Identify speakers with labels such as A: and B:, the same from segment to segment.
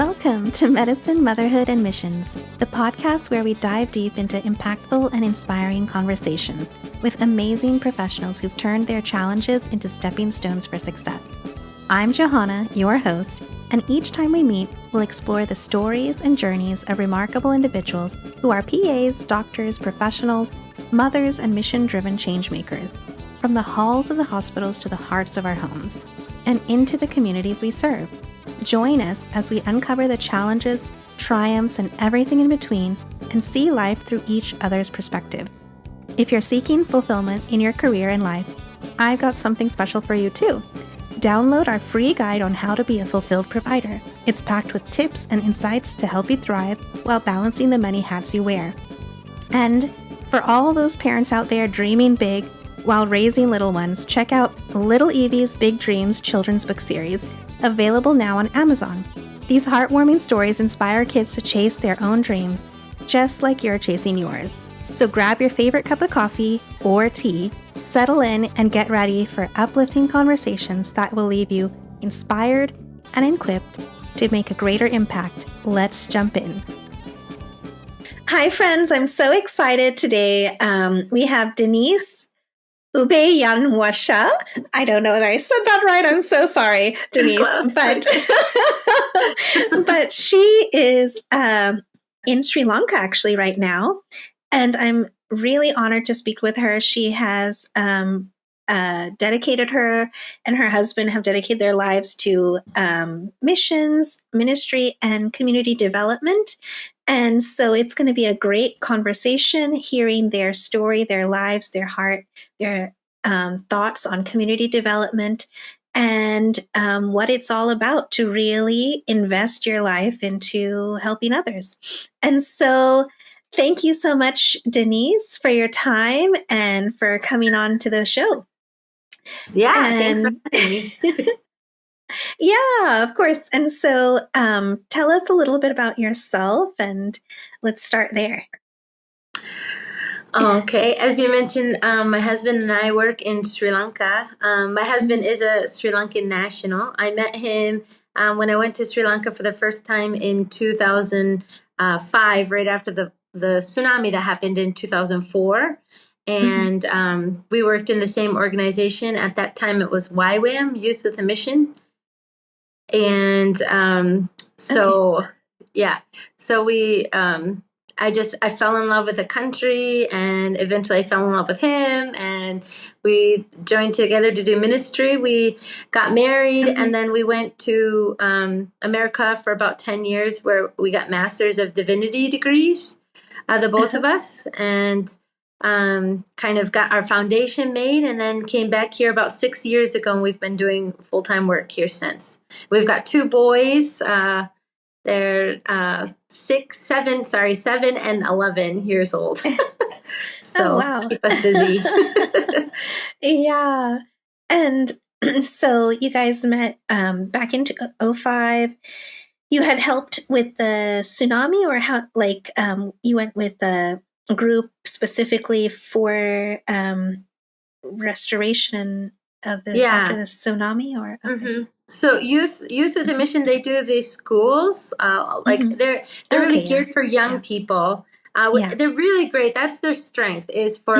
A: Welcome to Medicine, Motherhood, and Missions, the podcast where we dive deep into impactful and inspiring conversations with amazing professionals who've turned their challenges into stepping stones for success. I'm Johanna, your host, and each time we meet, we'll explore the stories and journeys of remarkable individuals who are PAs, doctors, professionals, mothers, and mission-driven changemakers, from the halls of the hospitals to the hearts of our homes, and into the communities we serve. Join us as we uncover the challenges, triumphs, and everything in between, and see life through each other's perspective. If you're seeking fulfillment in your career and life, I've got something special for you too. Download our free guide on how to be a fulfilled provider. It's packed with tips and insights to help you thrive while balancing the many hats you wear. And for all those parents out there dreaming big while raising little ones, check out Little Evie's Big Dreams children's book series, available now on Amazon. These heartwarming stories inspire kids to chase their own dreams, just like you're chasing yours. So grab your favorite cup of coffee or tea, settle in, and get ready for uplifting conversations that will leave you inspired and equipped to make a greater impact. Let's jump in. Hi, friends. I'm so excited today. We have Denise Ubhayawansha. I don't know that I said that right. I'm so sorry, Denise. But she is in Sri Lanka actually right now, and I'm really honored to speak with her. She has dedicated her and her husband have dedicated their lives to missions, ministry, and community development. And so it's going to be a great conversation, hearing their story, their lives, their heart, their thoughts on community development, and what it's all about to really invest your life into helping others. And so thank you so much, Denise, for your time and for coming on to the show.
B: Yeah, thanks for having me.
A: Yeah, of course. And so tell us a little bit about yourself, and let's start there.
B: Okay. As you mentioned, my husband and I work in Sri Lanka. My husband is a Sri Lankan national. I met him when I went to Sri Lanka for the first time in 2005, right after the tsunami that happened in 2004. And we worked in the same organization. At that time, it was YWAM, Youth with a Mission. And so we, I fell in love with the country, and eventually I fell in love with him, and we joined together to do ministry. We got married, and then we went to America for about 10 years, where we got Masters of Divinity degrees, the both of us, and kind of got our foundation made, and then came back here about 6 years ago, and we've been doing full-time work here since. We've got two boys. They're 7 and 11 years old. So
A: wow.
B: Keep us busy.
A: Yeah. And so you guys met back in 2005. You had helped with the tsunami, or how, you went with a group specifically for restoration of after the tsunami, or
B: So youth with a Mission, they do these schools, they're really geared for young people. They're really great. That's their strength, is for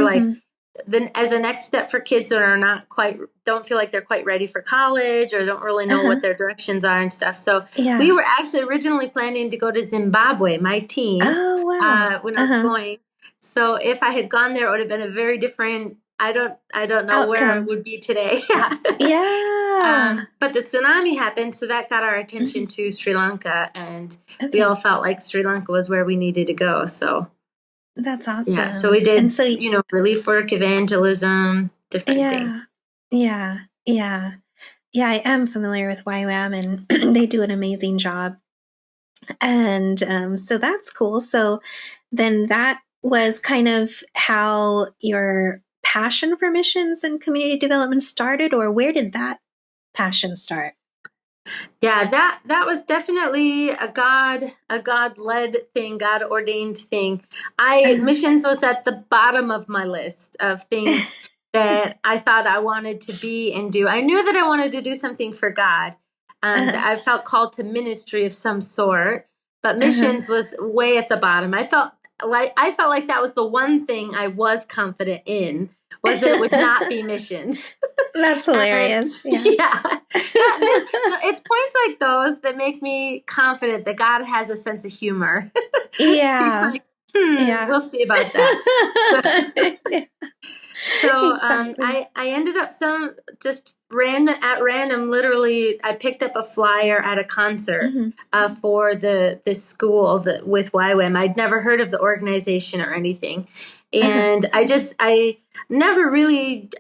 B: as a next step for kids that are don't feel like they're quite ready for college, or don't really know what their directions are and stuff. So we were actually originally planning to go to Zimbabwe, my team, when I was going. So if I had gone there, it would have been a very different, I don't know where I would be today. But the tsunami happened, so that got our attention to Sri Lanka, and we all felt like Sri Lanka was where we needed to go. So
A: that's awesome.
B: Yeah, so we did, relief work, evangelism, different things.
A: Yeah, I am familiar with YWAM, and they do an amazing job. And so that's cool. So then that was kind of how your passion for missions and community development started, or where did that passion start?
B: Yeah, that was definitely a God-led thing, God-ordained thing. Missions was at the bottom of my list of things that I thought I wanted to be and do. I knew that I wanted to do something for God. I felt called to ministry of some sort, but
A: Uh-huh.
B: missions was way at the bottom. I felt like that was the one thing I was confident in, was that it would not be missions.
A: That's hilarious.
B: Yeah. It's points like those that make me confident that God has a sense of humor.
A: Yeah.
B: He's like, we'll see about that. So
A: Exactly.
B: I ended up just at random. Literally, I picked up a flyer at a concert for this school with YWAM. I'd never heard of the organization or anything, and I never really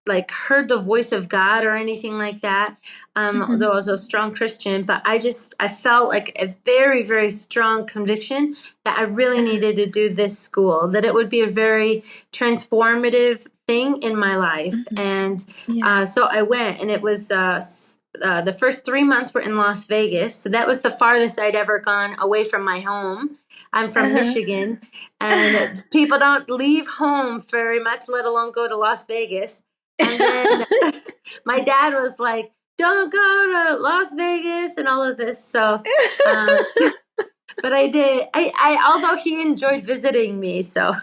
B: like heard the voice of God or anything like that. Though I was a strong Christian, but I felt like a very, very strong conviction that I really needed to do this school, that it would be a very transformative thing in my life. And so I went, and it was the first 3 months were in Las Vegas. So that was the farthest I'd ever gone away from my home. I'm from Michigan, and people don't leave home very much, let alone go to Las Vegas. And then my dad was like, don't go to Las Vegas and all of this. So, but I did. Although he enjoyed visiting me. So,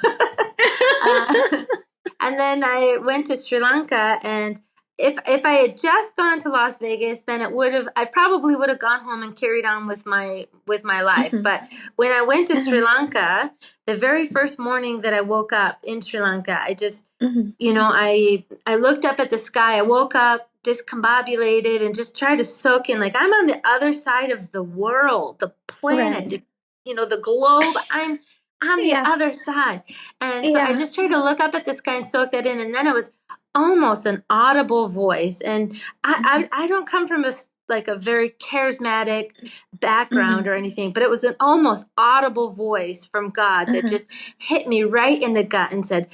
B: and then I went to Sri Lanka, and if I had just gone to Las Vegas, then I probably would have gone home and carried on with my life. But when I went to Sri Lanka, the very first morning that I woke up in Sri Lanka, I just, I looked up at the sky. I woke up discombobulated and just tried to soak in, like, I'm on the other side of the world, the planet, the globe. I'm on the other side. And so I just tried to look up at the sky and soak that in. And then it was almost an audible voice. And I don't come from a very charismatic background or anything, but it was an almost audible voice from God that just hit me right in the gut and said,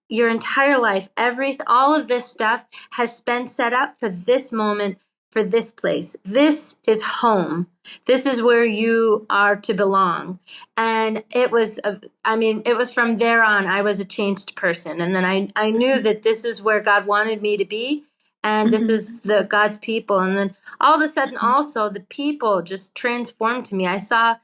B: your entire life, all of this stuff has been set up for this moment, for this place. This is home. This is where you are to belong. And it was from there on, I was a changed person. And then I knew that this is where God wanted me to be. And this is God's people. And then all of a sudden, also, the people just transformed to me. I saw,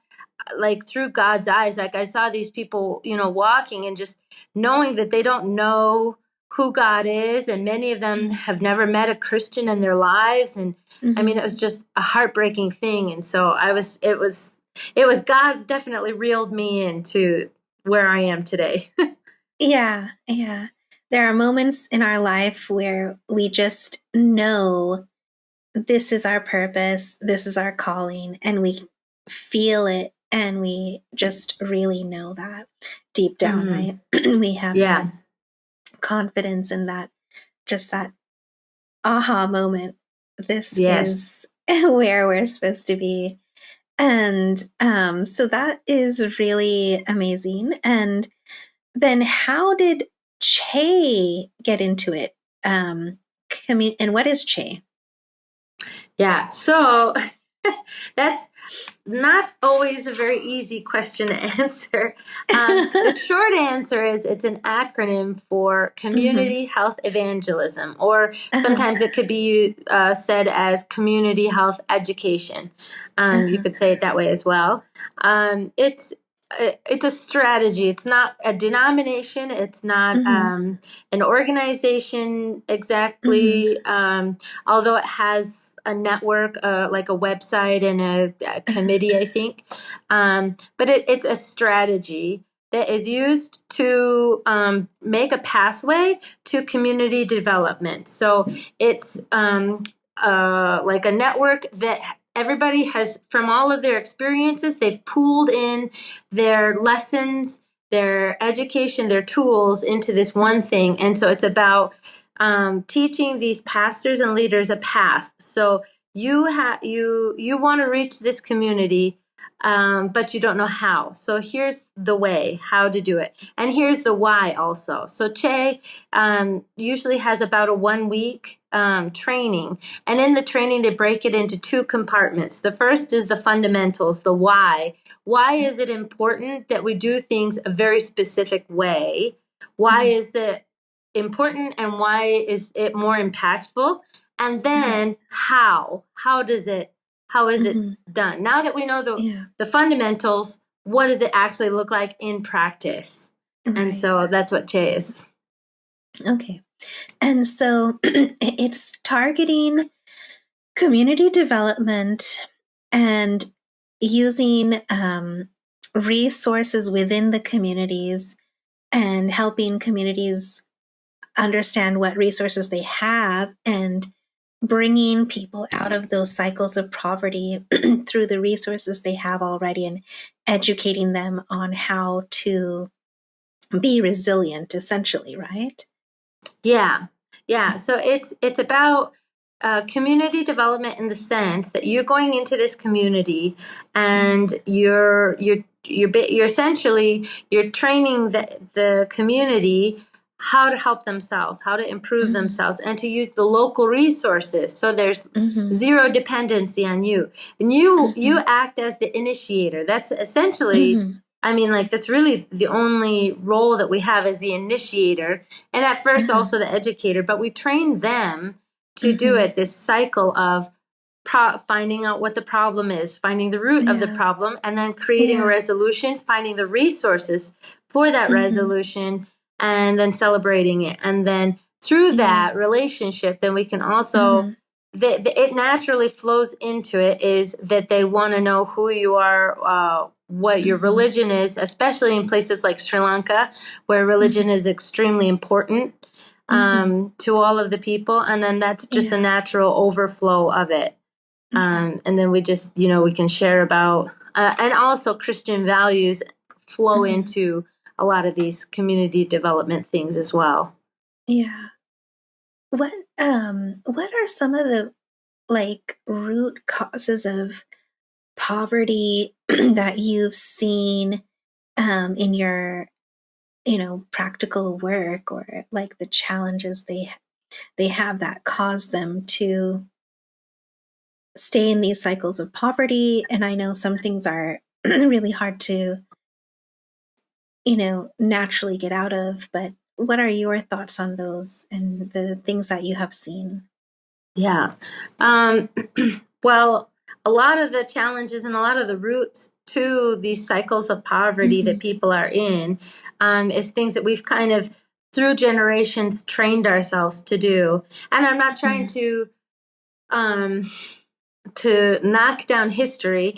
B: through God's eyes, I saw these people, walking and just knowing that they don't know who God is. And many of them have never met a Christian in their lives. And it was just a heartbreaking thing. And so it was God definitely reeled me into where I am today.
A: Yeah. There are moments in our life where we just know this is our purpose, this is our calling, and we feel it, and we just really know that deep down, right? We have that confidence in that, just that aha moment. This is where we're supposed to be. And so that is really amazing. And then how did Che get into it? And what is Che?
B: Yeah, so that's not always a very easy question to answer. The short answer is it's an acronym for Community Health Evangelism, or sometimes it could be said as Community Health Education. You could say it that way as well. It's a strategy. It's not a denomination. It's not an organization exactly, although it has a network, like a website and a committee, I think. But it's a strategy that is used to make a pathway to community development. So it's like a network that everybody has, from all of their experiences, they've pooled in their lessons, their education, their tools into this one thing. And so it's about teaching these pastors and leaders a path. So you want to reach this community, but you don't know how. So here's the way, how to do it. And here's the why also. So Che usually has about a 1 week training. And in the training, they break it into 2 compartments. The first is the fundamentals, the why. Why is it important that we do things a very specific way? Why is it important, and why is it more impactful? And then how is it done? Now that we know the fundamentals, what does it actually look like in practice?
A: Right.
B: And so that's what Che is.
A: Okay. And so it's targeting community development and using resources within the communities and helping communities understand what resources they have and bringing people out of those cycles of poverty through the resources they have already and educating them on how to be resilient, essentially, right?
B: Yeah. So it's about community development in the sense that you're going into this community and you're essentially you're training the community how to help themselves, how to improve themselves, and to use the local resources. So there's zero dependency on you, and you act as the initiator. That's essentially. I mean, like, that's really the only role that we have as the initiator, and at first also the educator, but we train them to do it, this cycle of finding out what the problem is, finding the root of the problem, and then creating a resolution, finding the resources for that resolution, and then celebrating it. And then through that relationship, then we can also, it naturally flows into it, is that they want to know who you are, what your religion is, especially in places like Sri Lanka, where religion is extremely important to all of the people. And then that's just a natural overflow of it. And then we just, we can share about, and also Christian values flow into a lot of these community development things as well.
A: Yeah. What are some of the root causes of poverty that you've seen in your practical work, or like the challenges they have that cause them to stay in these cycles of poverty? And I know some things are really hard to naturally get out of, but what are your thoughts on those and the things that you have seen?
B: Yeah. Well, a lot of the challenges and a lot of the roots to these cycles of poverty that people are in is things that we've kind of through generations trained ourselves to do. And I'm not trying to knock down history.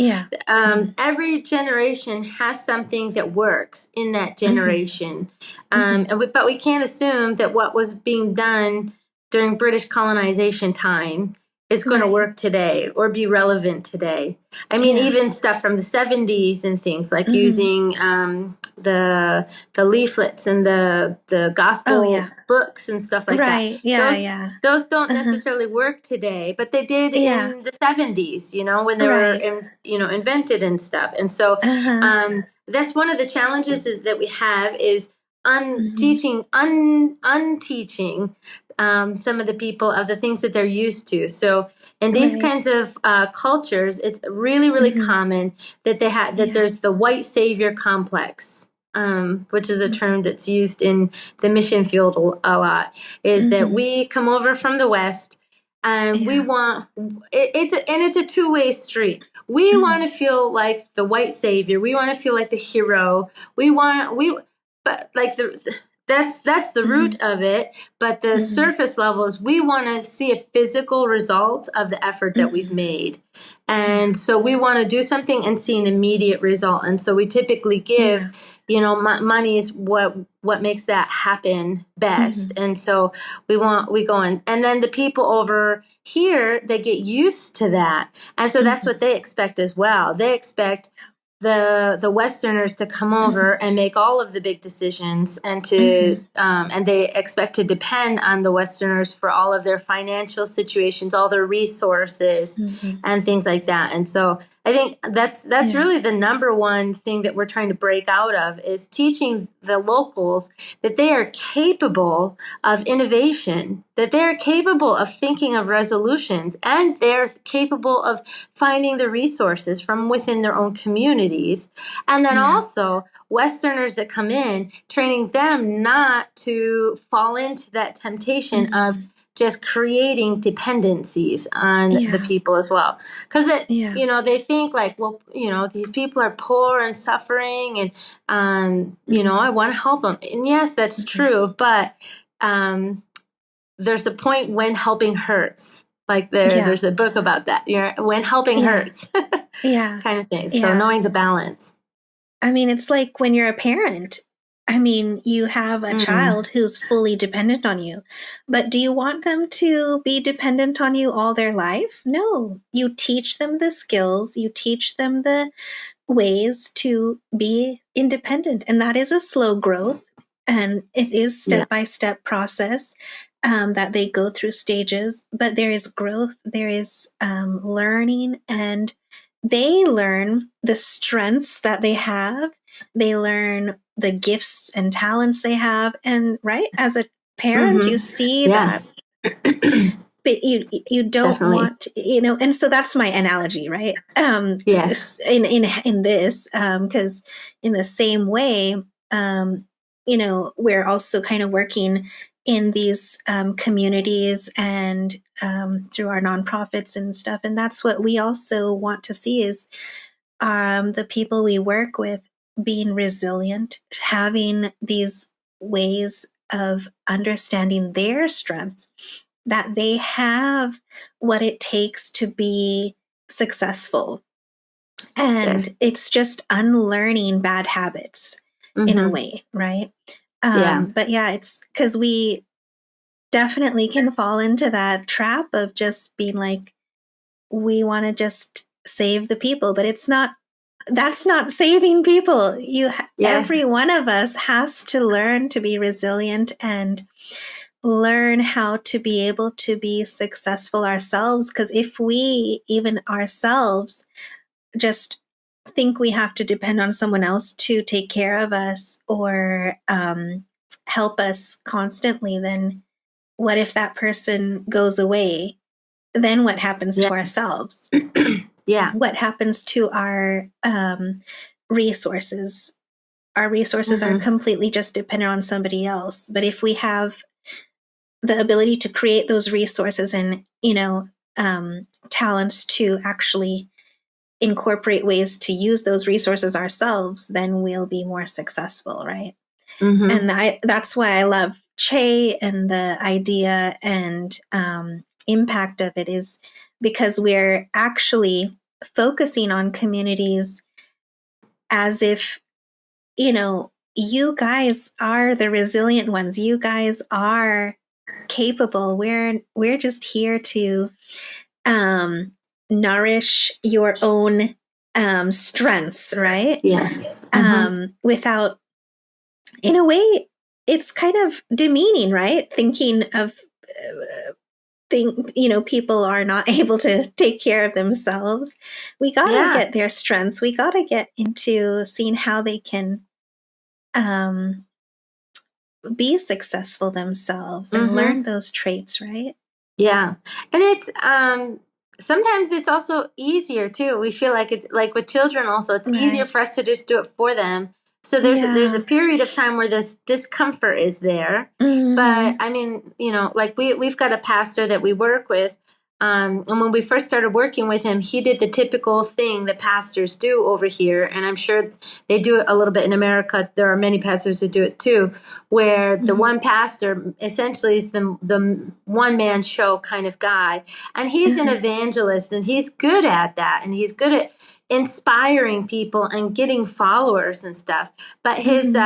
B: Every generation has something that works in that generation. But we can't assume that what was being done during British colonization time is going to work today or be relevant today. I mean, even stuff from the 70s and things like using the leaflets and the gospel books and stuff like that. Those don't necessarily work today, but they did in the 70s, when they were invented and stuff. And so that's one of the challenges is that we have is unteaching some of the people of the things that they're used to. So in these kinds of cultures, it's really, really common that there's the white savior complex, which is a term that's used in the mission field a lot, is that we come over from the West and we want it's a two-way street. We want to feel like the white savior. We want to feel like the hero. But like that's the root of it. But the surface level is we want to see a physical result of the effort that we've made. And so we want to do something and see an immediate result. And so we typically give, money is what makes that happen best. And so we go in. And then the people over here, they get used to that. And so that's what they expect as well. They expect the Westerners to come over and make all of the big decisions and to and they expect to depend on the Westerners for all of their financial situations, all their resources and things like that. And so I think that's really the number one thing that we're trying to break out of is teaching the locals that they are capable of innovation, that they're capable of thinking of resolutions, and they're capable of finding the resources from within their own communities. And then also Westerners that come in, training them not to fall into that temptation of just creating dependencies on the people as well. Because they think like, well, these people are poor and suffering, and I want to help them. And yes, that's true, but there's a point when helping hurts. Like there's a book about that. When helping hurts, kind of thing. So knowing the balance.
A: I mean, it's like when you're a parent. I mean, you have a child who's fully dependent on you, but do you want them to be dependent on you all their life? No, you teach them the skills, you teach them the ways to be independent. And that is a slow growth. And it is step-by-step process that they go through stages, but there is growth, there is learning, and they learn the strengths that they have. They learn the gifts and talents they have. And as a parent, you see that, but you don't
B: Definitely.
A: want, and so that's my analogy, right?
B: Yes.
A: In this, because in the same way, we're also kind of working in these communities and through our nonprofits and stuff. And that's what we also want to see is the people we work with being resilient, having these ways of understanding their strengths, that they have what it takes to be successful. And it's just unlearning bad habits in a way, right? But it's because we definitely can fall into that trap of just being like, we want to just save the people, but that's not saving people. Every one of us has to learn to be resilient and learn how to be able to be successful ourselves. Because if we, even ourselves, just think we have to depend on someone else to take care of us or help us constantly, then what if that person goes away? Then what happens to ourselves? What happens to our resources? Our resources are completely just dependent on somebody else. But if we have the ability to create those resources and, talents to actually incorporate ways to use those resources ourselves, then we'll be more successful, right? And that's why I love Che and the idea and impact of it is because we're actually focusing on communities as if, you guys are the resilient ones. You guys are capable. We're just here to nourish your own strengths, right?
B: Yes.
A: Without, in a way, it's kind of demeaning, right? Thinking of people are not able to take care of themselves. We got to get their strengths. We got to get into seeing how they can be successful themselves and learn those traits, right?
B: Yeah. And it's sometimes it's also easier too. We feel like it's like with children also, it's easier for us to just do it for them. So there's a period of time where this discomfort is there. But I mean, like we've got a pastor that we work with. And when we first started working with him, he did the typical thing that pastors do over here. And I'm sure they do it a little bit in America. There are many pastors that do it too, where the one pastor essentially is the one-man show kind of guy. And he's an evangelist, and he's good at that. And he's good at inspiring people and getting followers and stuff. But his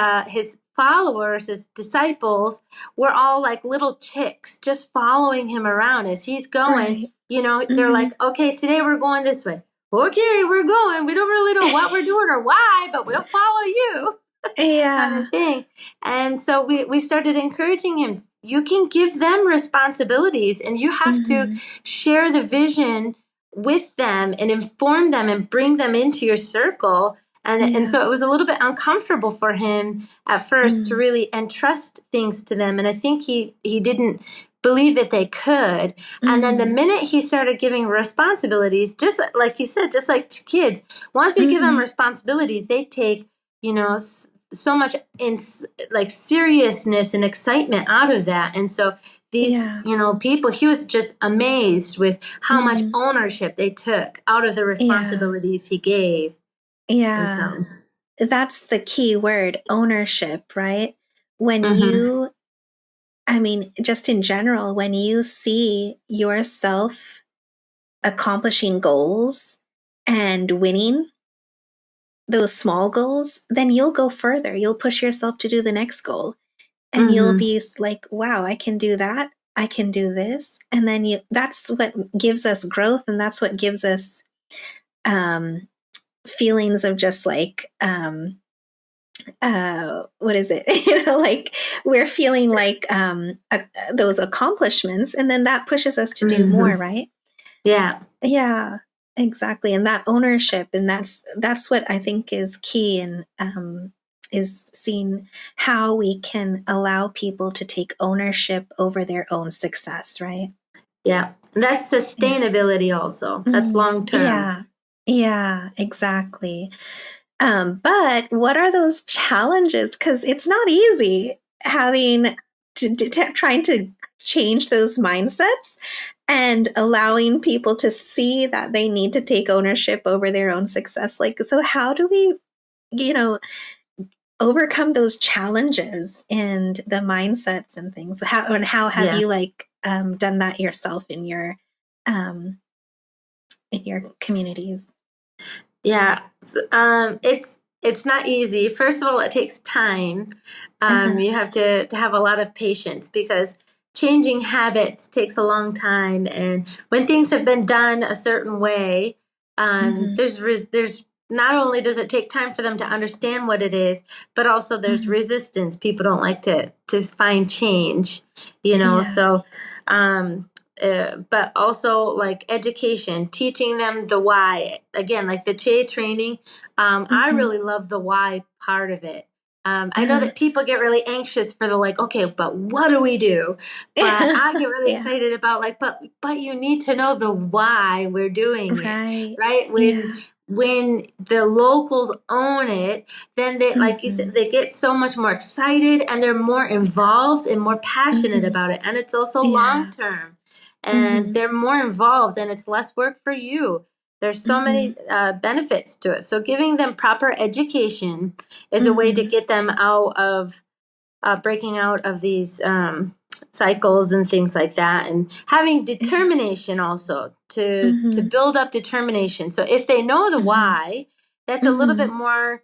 B: followers, his disciples, were all like little chicks just following him around as he's going. They're like, okay, today we're going this way. Okay, we're going. We don't really know what we're doing or why, but we'll follow you. Kind of thing. And so we started encouraging him. You can give them responsibilities, and you have to share the vision with them and inform them and bring them into your circle. And so it was a little bit uncomfortable for him at first to really entrust things to them. And I think he didn't believe that they could. And then the minute he started giving responsibilities, just like you said, just like kids, once you give them responsibilities, they take, so much in like seriousness and excitement out of that. And so these,
A: Yeah.
B: people, he was just amazed with how much
A: Mm-hmm.
B: ownership they took out of the
A: Yeah.
B: responsibilities he gave. And
A: Yeah.
B: so,
A: That's the key word, ownership, right? When
B: mhm,
A: you, I mean, just in general, when you see yourself accomplishing goals and winning those small goals, then you'll go further. You'll push yourself to do the next goal. And you'll
B: mhm,
A: be like, wow, I can do that. I can do this. And then that's what gives us growth. And that's what gives us um, feelings of just like, what is it? Like we're feeling like those accomplishments. And then that pushes us to do more,
B: mhm.
A: right?
B: Yeah.
A: Yeah, exactly. And that ownership, and that's what I think is key, and is seeing how we can allow people to take ownership over their own success, right?
B: Yeah. And that's
A: Yeah.
B: sustainability also. That's long term.
A: Yeah. Yeah, exactly. But what are those challenges? Because it's not easy having trying to change those mindsets and allowing people to see that they need to take ownership over their own success. Like, so how do we, you know, overcome those challenges and the mindsets and things? How have
B: Yeah.
A: you like done that yourself um, in your communities?
B: Yeah. It's not easy. First of all, it takes time.
A: Uh-huh.
B: You have to have a lot of patience because changing habits takes a long time. And when things have been done a certain way,
A: Hmm.
B: there's not only does it take time for them to understand what it is, but also there's
A: Hmm.
B: resistance. People don't like to find change,
A: Yeah.
B: So um, but also like education, teaching them the why. Again, like the CHE training, I
A: Hmm.
B: really love the why part of it. I know
A: Uh-huh.
B: that people get really anxious for the like, okay, but what do we do? But I get really
A: Yeah.
B: excited about like, but you need to know the why we're doing it,
A: Right.
B: right?
A: Yeah.
B: When the locals own it, then they, like you said,
A: Hmm.
B: they get so much more excited and they're more involved and more passionate
A: Hmm.
B: about it. And it's also long
A: Yeah.
B: term and
A: Hmm.
B: they're more involved and it's less work for you. There's so
A: Hmm.
B: many benefits to it. So giving them proper education is a way to
A: Hmm.
B: get them out of breaking out of these cycles and things like that, and having
A: Yeah.
B: determination also to
A: Hmm.
B: build up determination. So if they know the
A: Hmm.
B: why, that's a little bit
A: Hmm.
B: more.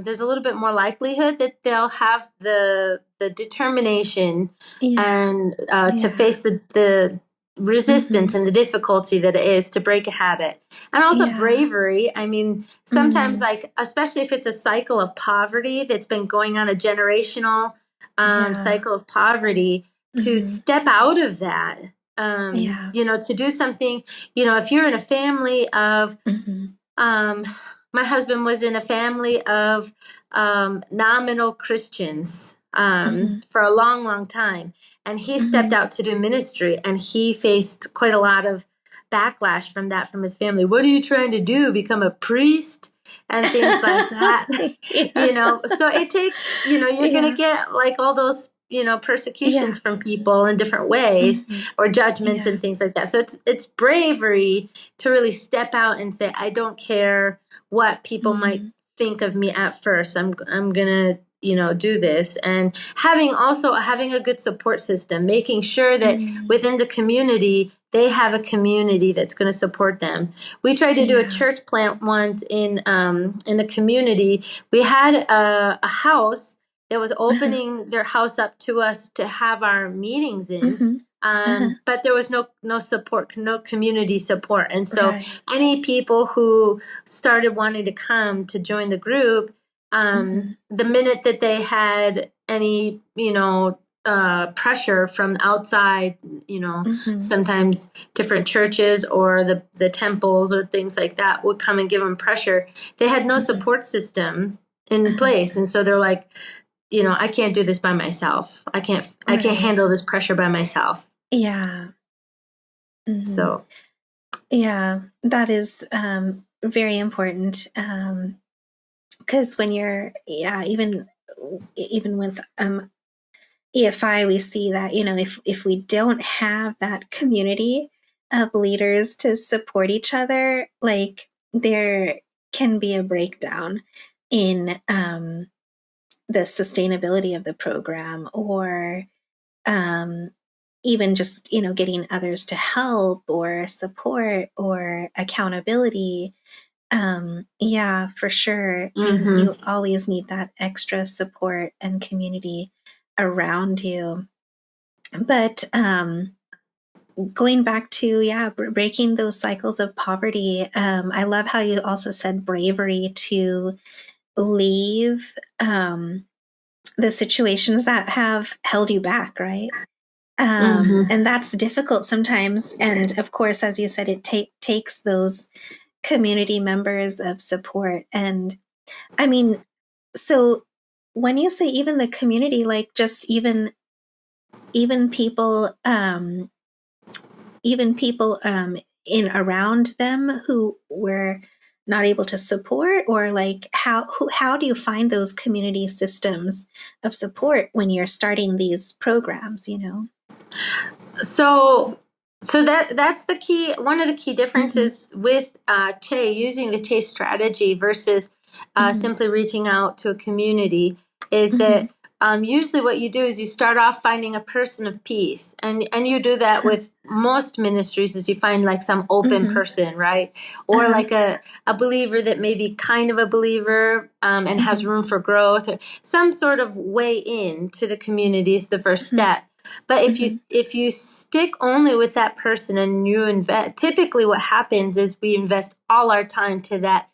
B: There's a little bit more likelihood that they'll have the determination
A: Yeah.
B: and to
A: Yeah.
B: face the resistance
A: Hmm.
B: and the difficulty that it is to break a habit, and also
A: Yeah.
B: bravery. I mean, sometimes,
A: Mm.
B: like, especially if it's a cycle of poverty that's been going on, a generational
A: Yeah.
B: cycle of poverty, to
A: Hmm.
B: step out of that,
A: Yeah.
B: to do something, if you're in a family of,
A: Hmm.
B: um, my husband was in a family of nominal Christians
A: Hmm.
B: for a long, long time. And he stepped
A: Hmm.
B: out to do ministry and he faced quite a lot of backlash from that from his family. What are you trying to do? Become a priest? And things like that.
A: Yeah.
B: So it takes, you're going to
A: Yeah.
B: get like all those, persecutions
A: Yeah.
B: from people in different ways
A: Hmm.
B: or judgments
A: Yeah.
B: and things like that. So it's bravery to really step out and say, I don't care what people might
A: Mm.
B: think of me at first. I'm gonna, do this. And having a good support system, making sure that
A: Mm.
B: within the community they have a community that's going to support them. We tried to do a
A: Yeah.
B: church plant once in a community. We had a house that was
A: Uh-huh.
B: opening their house up to us to have our meetings in,
A: Hmm. Uh-huh.
B: but there was no support, no community support. And so
A: Right.
B: any people who started wanting to come to join the group,
A: Hmm.
B: the minute that they had any, pressure from outside,
A: Hmm.
B: sometimes different churches or the temples or things like that would come and give them pressure. They had no
A: Hmm.
B: support system in
A: Uh-huh.
B: place. And so they're like, I can't do this by myself. I can't
A: Right.
B: handle this pressure by myself.
A: Yeah. Hmm.
B: So,
A: Yeah. That is very important. because when you're, even with EFI, we see that, if we don't have that community of leaders to support each other, like there can be a breakdown in the sustainability of the program, or even just, getting others to help or support or accountability. Yeah, for sure. You always need that extra support and community around you. But going back to, breaking those cycles of poverty, I love how you also said bravery to leave the situations that have held you back, right? And that's difficult sometimes. And of course, as you said, it takes those community members of support. And I mean, so when you say even the community, like just even people, in around them who were not able to support, or like how do you find those community systems of support when you're starting these programs,
B: So that's the key. One of the key differences with Che, using the Che strategy versus simply reaching out to a community, is that usually what you do is you start off finding a person of peace, and you do that with most ministries, is you find like some open person, right? Or like a believer that may be kind of a believer and has room for growth, or some sort of way in to the community is the first step. But if you stick only with that person and you invest, typically what happens is we invest all our time to that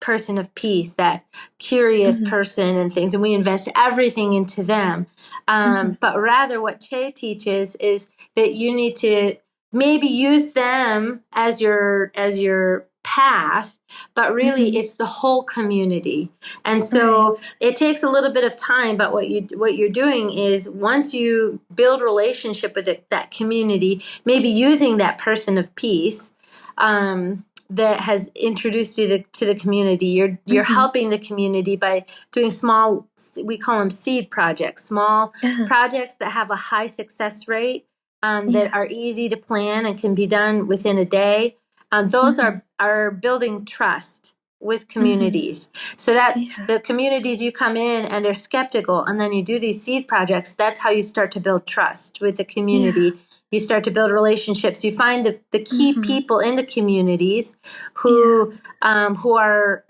B: person of peace, that curious person and things, and we invest everything into them. But rather what Che teaches is that you need to maybe use them as your path, but really it's the whole community. And so it takes a little bit of time, but what you're doing is, once you build relationship with that community, maybe using that person of peace that has introduced you to the community, you're helping the community by doing small, we call them seed projects, small projects that have a high success rate, that are easy to plan and can be done within a day. Those are building trust with communities. So that's the communities, you come in and they're skeptical, and then you do these seed projects. That's how you start to build trust with the community. You start to build relationships. You find the key people in the communities who are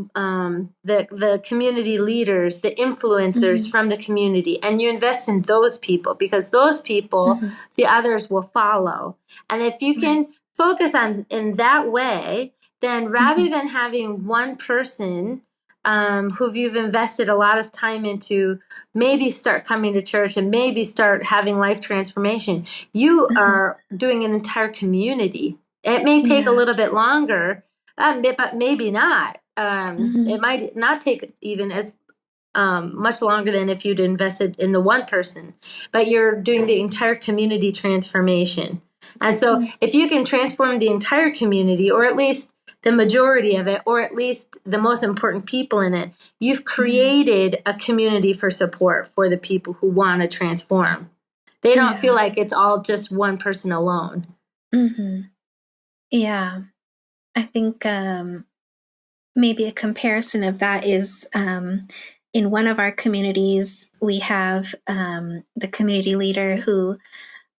B: the community leaders, the influencers from the community, and you invest in those people, because those people, the others will follow. And if you can focus on in that way, then rather than having one person who you've invested a lot of time into, maybe start coming to church and maybe start having life transformation, you are doing an entire community. It may take a little bit longer, but maybe not. It might not take even as much longer than if you'd invested in the one person, but you're doing the entire community transformation. And so if you can transform the entire community, or at least the majority of it, or at least the most important people in it, you've created a community for support for the people who want to transform. They don't feel like it's all just one person alone.
A: Yeah. I think maybe a comparison of that is, in one of our communities, we have the community leader who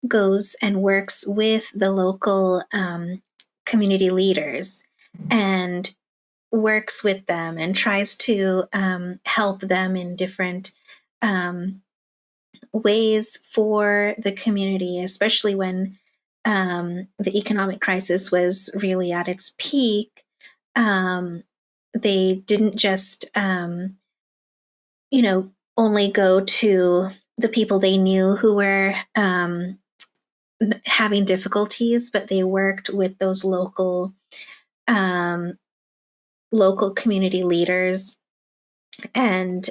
A: goes and works with the local community leaders and works with them and tries to help them in different ways for the community, especially when the economic crisis was really at its peak. They didn't just, only go to the people they knew who were having difficulties, but they worked with those local community leaders and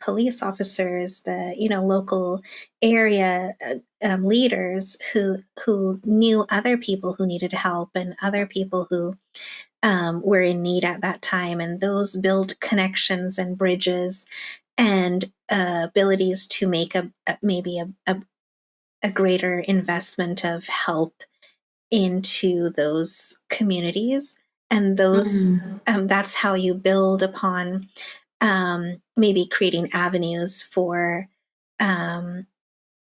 A: police officers, the local area leaders who knew other people who needed help, and other people who were in need at that time. And those build connections and bridges and abilities to make maybe a greater investment of help into those communities. And that's how you build upon maybe creating avenues for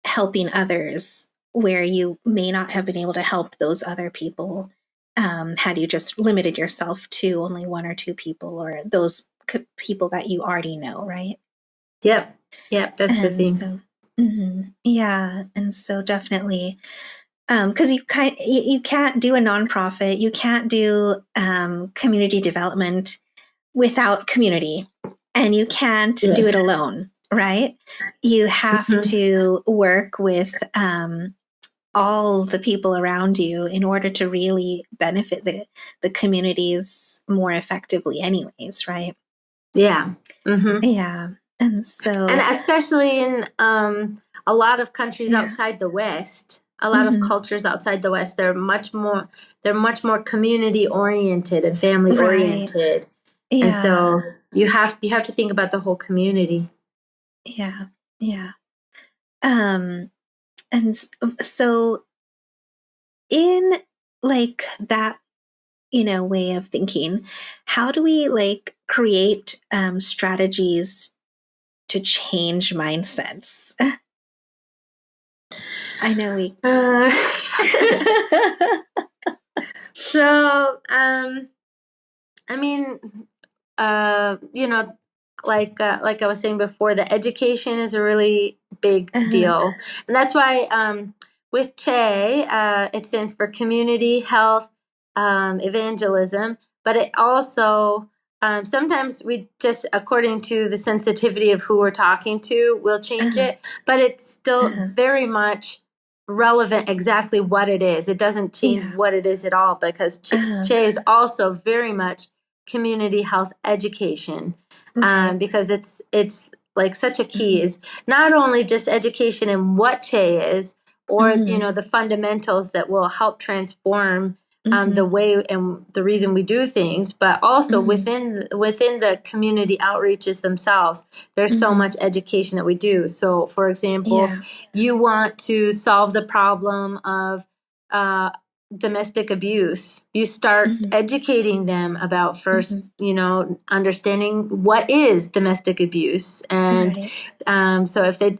A: helping others where you may not have been able to help those other people had you just limited yourself to only one or two people or those people that you already know, right?
B: Yep. That's the
A: And
B: thing.
A: so, yeah, and so definitely, because you can't do a nonprofit, you can't do community development without community, and you can't do it alone, right? You have to work with all the people around you in order to really benefit the communities more effectively anyways, right?
B: Yeah.
A: Yeah. And so,
B: and especially in a lot of countries outside the West, a lot of cultures outside the West, they're much more community oriented and family oriented.
A: Yeah.
B: And so you have to think about the whole community.
A: Yeah. And so in like that, way of thinking, how do we like create strategies to change mindsets? I know we.
B: So, I mean, like I was saying before, the education is a really big deal, and that's why with CHE, it stands for Community Health Evangelism, but it also sometimes we just, according to the sensitivity of who we're talking to, we'll change it, but it's still very much relevant exactly what it is. It doesn't change what it is at all, because CHE is also very much community health education, because it's like such a key is not only just education in what CHE is, or the fundamentals that will help transform the way and the reason we do things, but also within the community outreaches themselves, there's so much education that we do. So, for example, you want to solve the problem of domestic abuse, you start educating them about first, understanding what is domestic abuse, and so if they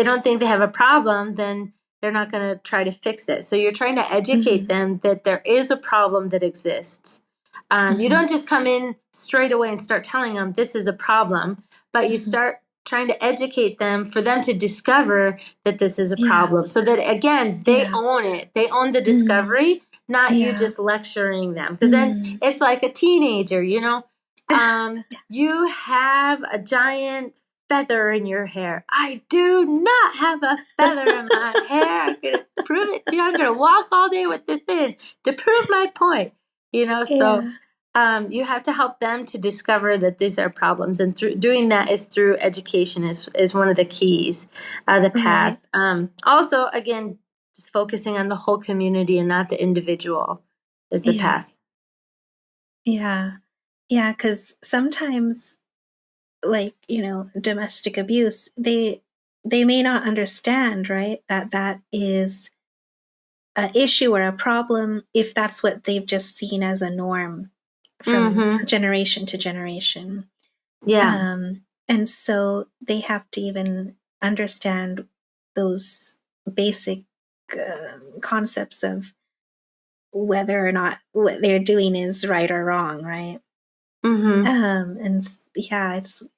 B: don't think they have a problem, then they're not going to try to fix it. So you're trying to educate them that there is a problem that exists. You don't just come in straight away and start telling them this is a problem, but you start trying to educate them for them to discover that this is a problem, so that again they own it. They own the discovery, not you just lecturing them. Because then it's like a teenager, you have a giant feather in your hair. I do not have a feather in my hair. I'm going to prove it to you. I'm going to walk all day with this in to prove my point. So you have to help them to discover that these are problems, and through doing that is through education is one of the keys, the path. Also, again, just focusing on the whole community and not the individual is the path.
A: Yeah, because sometimes, like, domestic abuse, they may not understand, right, that is an issue or a problem if that's what they've just seen as a norm from generation to generation. And so they have to even understand those basic concepts of whether or not what they're doing is right or wrong, right? And it's,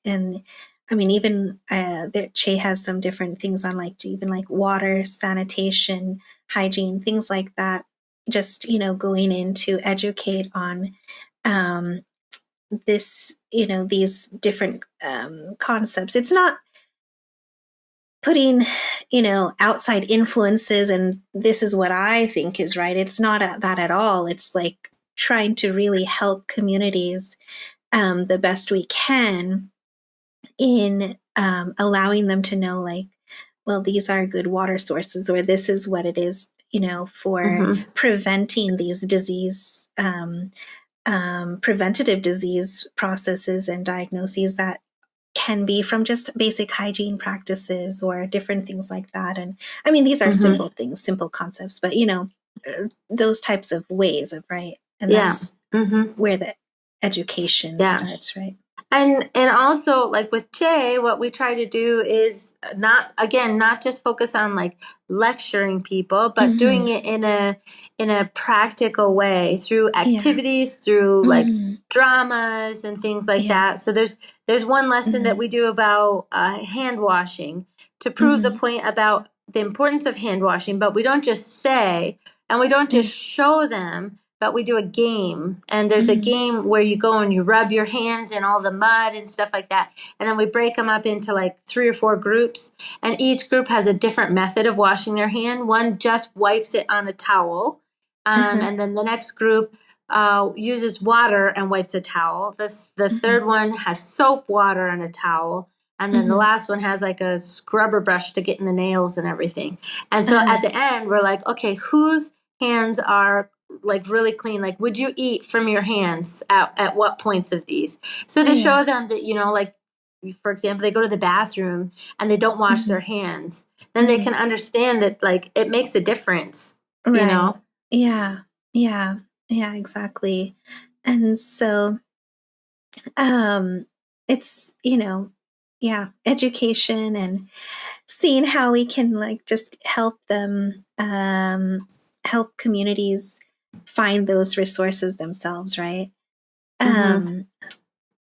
A: and I mean, even CHE has some different things on, like even like water, sanitation, hygiene, things like that. Just going in to educate on this, these different concepts. It's not putting outside influences and this is what I think is right. It's not that at all. It's like trying to really help communities the best we can in allowing them to know, like, well, these are good water sources, or this is what it is, for preventing these disease preventative disease processes and diagnoses that can be from just basic hygiene practices or different things like that. And I mean, these are simple things, simple concepts, but those types of ways of, right. And that's where the education starts, right?
B: And also, like with Jay, what we try to do is not just focus on like lecturing people, but doing it in a practical way through activities, through like dramas and things like that. So there's one lesson that we do about hand washing to prove the point about the importance of hand washing, but we don't just say, and we don't just show them, but we do a game. And there's a game where you go and you rub your hands in all the mud and stuff like that. And then we break them up into like 3 or 4 groups. And each group has a different method of washing their hand. One just wipes it on a towel. And then the next group uses water and wipes a towel. The third one has soap, water, and a towel. And then the last one has like a scrubber brush to get in the nails and everything. And so at the end, we're like, okay, whose hands are like really clean? Like, would you eat from your hands at what points of these? So to show them that, like, for example, they go to the bathroom and they don't wash their hands, then they can understand that, like, it makes a difference,
A: right. Yeah, exactly. And so, it's, education and seeing how we can like just help them, help communities find those resources themselves, right?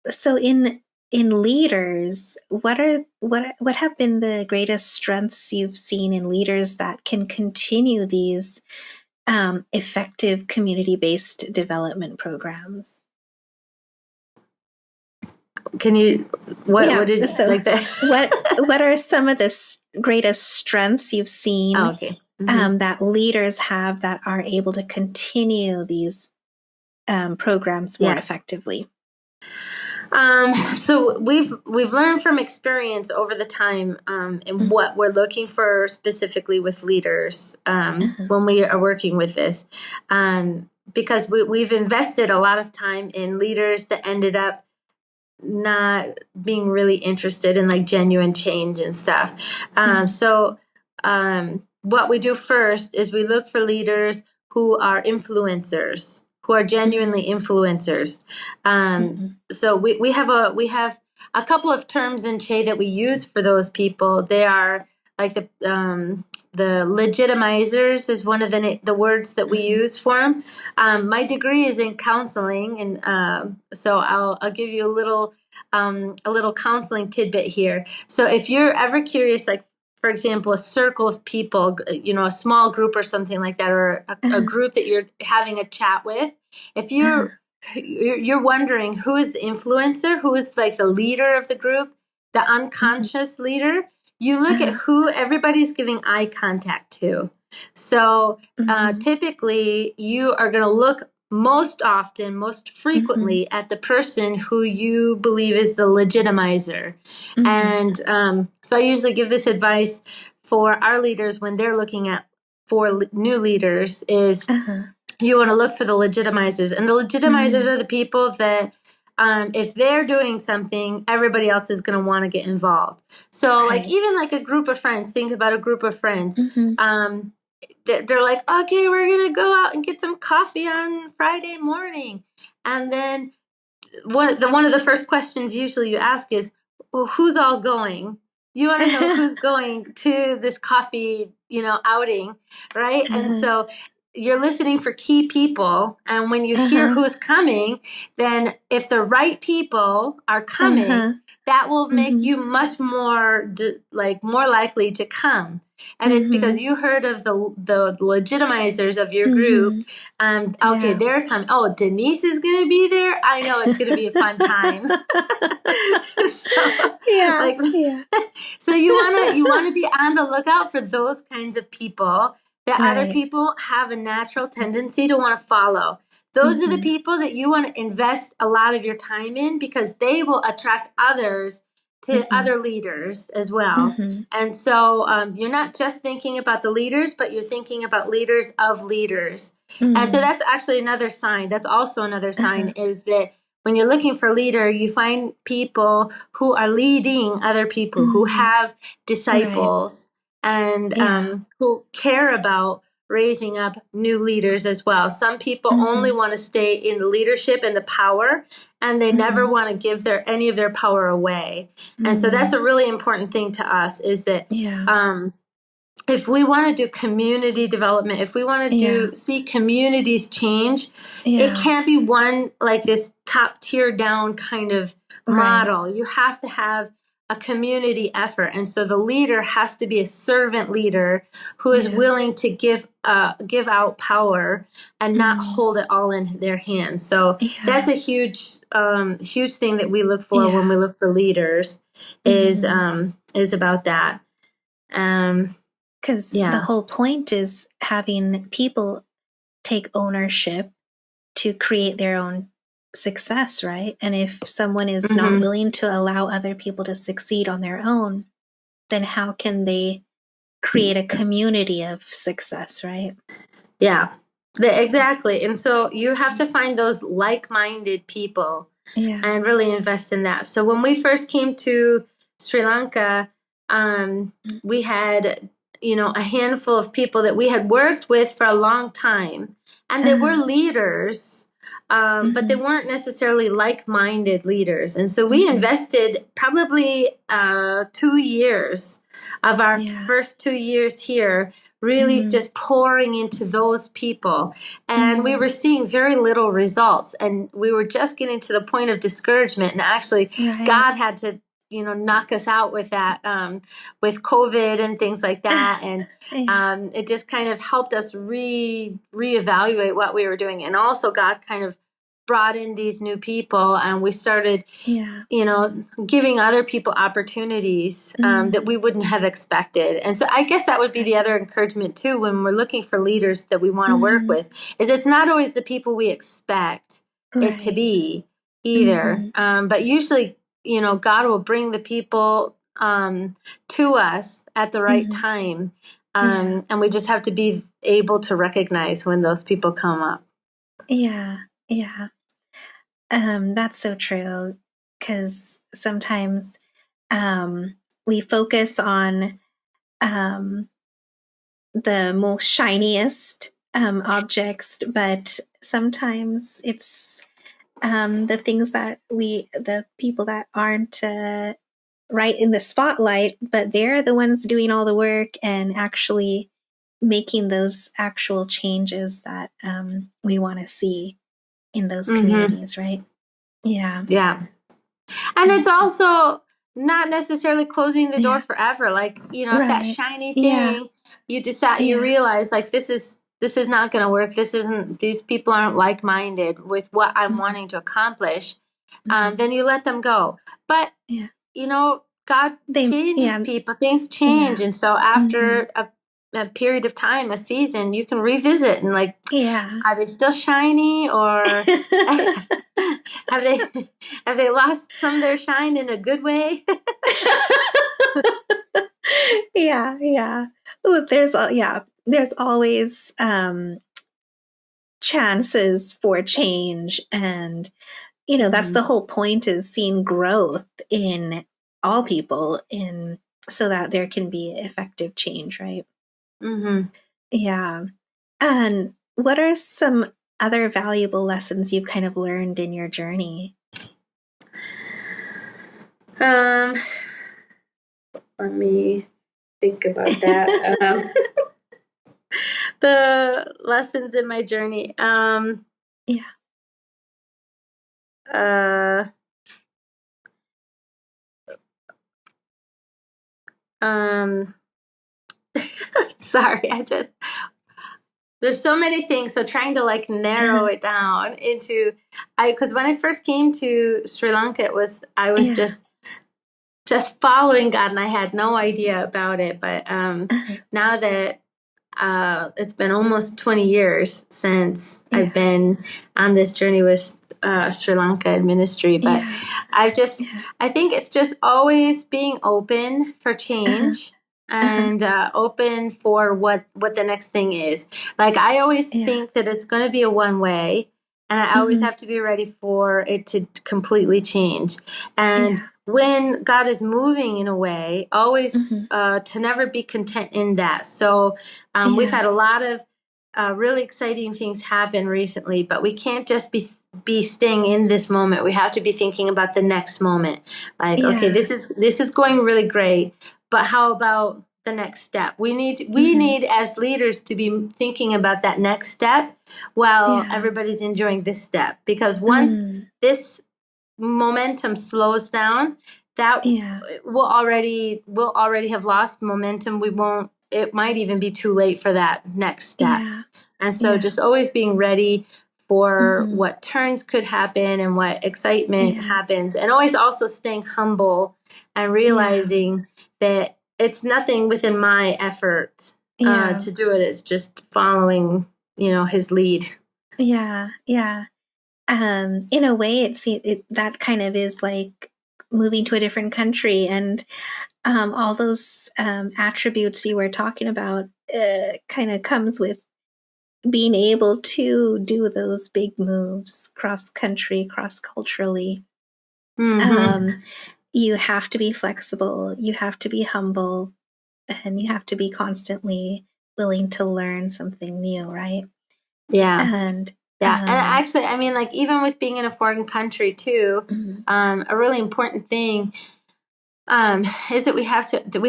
A: So in leaders, what have been the greatest strengths you've seen in leaders that can continue these effective community-based development programs?
B: Can you what did
A: so
B: like that?
A: what are some of the greatest strengths you've seen that leaders have that are able to continue these programs more effectively?
B: So we've learned from experience over the time, and what we're looking for specifically with leaders when we are working with this, because we've invested a lot of time in leaders that ended up not being really interested in like genuine change and stuff. So what we do first is we look for leaders who are influencers, who are genuinely influencers. So we have a couple of terms in Che that we use for those people. They are like the legitimizers is one of the words that we use for them. My degree is in counseling, and so I'll give you a little counseling tidbit here. So if you're ever curious, like for example, a circle of people, a small group or something like that, or a group that you're having a chat with, if you're wondering who is the influencer, who is like the leader of the group, the unconscious leader, you look at who everybody's giving eye contact to. So typically you are going to look most frequently at the person who you believe is the legitimizer. And so I usually give this advice for our leaders when they're looking for new leaders is you want to look for the legitimizers. And the legitimizers are the people that if they're doing something, everybody else is going to want to get involved. So like even like a group of friends, think about a group of friends. They're like, okay, we're going to go out and get some coffee on Friday morning. And then one of the first questions usually you ask is, well, who's all going? You want to know who's going to this coffee, outing, right? And so you're listening for key people. And when you hear who's coming, then if the right people are coming, that will make you much more more likely to come. And it's because you heard of the legitimizers of your group. Okay, they're coming. Oh, Denise is going to be there. I know it's going to be a fun time. So you want to be on the lookout for those kinds of people that other people have a natural tendency to want to follow. Those are the people that you want to invest a lot of your time in because they will attract others to other leaders as well. And so you're not just thinking about the leaders, but you're thinking about leaders of leaders. And so
A: Mm.
B: that's actually another sign. That's also another sign is that when you're looking for a leader, you find people who are leading other people, who
A: Mm.
B: have
A: Right.
B: disciples, and
A: Yeah.
B: who care about raising up new leaders as well. Some people only
A: Mm-hmm.
B: want to stay in the leadership and the power, and they never
A: Mm-hmm.
B: want to give any of their power away. And so that's
A: Mm.
B: a really important thing to us is that
A: Yeah.
B: if we want to do community development, if we want to
A: Yeah.
B: see communities change, it
A: Yeah.
B: can't be one like this top tier down kind of
A: Right.
B: model. You have to have a community effort. And so the leader has to be a servant leader who is
A: Yeah.
B: willing to give out power and not
A: Mm.
B: hold it all in their hands. So that's
A: Yeah.
B: a huge thing that we look for when we
A: Yeah.
B: look for leaders
A: Mm.
B: is about that.
A: Because the
B: Yeah.
A: whole point is having people take ownership to create their own success, right? And if someone is not
B: Hmm.
A: willing to allow other people to succeed on their own, then how can they create a community of success, right?
B: Yeah, exactly. And so you have to find those like-minded people
A: Yeah.
B: and really invest in that. So when we first came to Sri Lanka, we had, a handful of people that we had worked with for a long time, and they were
A: Uh,
B: leaders, but they
A: mm-hmm.
B: weren't necessarily like-minded leaders. And so we
A: Mm-hmm.
B: invested probably 2 years of our
A: Yeah.
B: first 2 years here really
A: Mm-hmm.
B: just pouring into those people. And we
A: Mm-hmm.
B: were seeing very little results. And we were just getting to the point of discouragement. And actually,
A: Right.
B: God had to, knock us out with that, with COVID and things like that. And
A: Yeah.
B: it just kind of helped us reevaluate what we were doing. And also, God kind of brought in these new people, and we started
A: Yeah.
B: giving other people opportunities that we wouldn't have expected. And so I guess that would be the
A: Right.
B: other encouragement too when we're looking for leaders that we want to work
A: Mm-hmm.
B: with is it's not always the people we expect it to
A: Right.
B: be either.
A: Mm-hmm.
B: But usually, God will bring the people to us at the right
A: Mm-hmm.
B: time.
A: Yeah.
B: And we just have to be able to recognize when those people come up.
A: Yeah. Yeah. That's so true. Because sometimes we focus on um, the most shiniest objects, but sometimes it's the people that aren't right in the spotlight, but they're the ones doing all the work and actually making those actual changes that we want to see in those
B: Hmm.
A: communities, right? Yeah.
B: Yeah. And
A: And
B: it's
A: so,
B: also not necessarily closing the door
A: yeah.
B: forever. Like, if that
A: Right.
B: shiny
A: Yeah.
B: thing, you
A: Yeah.
B: realize like this is not going to work. These people aren't like-minded with what I'm
A: Hmm.
B: wanting to accomplish.
A: Hmm.
B: Then you let them go. But,
A: Yeah.
B: God changes
A: Yeah.
B: people, things change.
A: Yeah.
B: And so
A: Hmm.
B: after a period of time, a season, you can revisit and like,
A: Yeah.
B: are they still shiny or have they have they lost some of their shine in a good way?
A: Yeah. Yeah. Ooh, there's always chances for change, and that's
B: Hmm.
A: the whole point, is seeing growth in all people, in so that there can be effective change, right?
B: Hmm.
A: Yeah. And what are some other valuable lessons you've kind of learned in your journey?
B: Um, Let me think about that. The lessons in my journey.
A: Yeah.
B: Uh, um, Sorry, there's so many things. So trying to like narrow it down into, because when I first came to Sri Lanka, I was
A: Yeah.
B: just following God, and I had no idea about it. But now that it's been almost 20 years since I've
A: Yeah.
B: been on this journey with Sri Lanka in ministry, but
A: Yeah.
B: I
A: Yeah.
B: think it's just always being open for
A: Uh-huh.
B: change. and open for what the next thing is. Like, I always think that it's going to be a one way, and I always have to be ready for it to completely change. And when God is moving in a way, always to never be content in that. So we've had a lot of really exciting things happen recently, but we can't just be staying in this moment. We have to be thinking about the next moment. Like, okay, this is going really great, but how about the next step? We need as leaders to be thinking about that next step while everybody's enjoying this step, because once this momentum slows down, that we'll already have lost momentum. It might even be too late for that next step. And so just always being ready for what turns could happen and what excitement happens, and always also staying humble and realizing that it's nothing within my effort to do it. It's just following, his lead.
A: In a way, that kind of is like moving to a different country, and all those attributes you were talking about kind of comes with being able to do those big moves cross country, cross culturally. You have to be flexible, you have to be humble, and you have to be constantly willing to learn something new, right? And
B: actually, I mean, like, even with being in a foreign country too, a really important thing is that we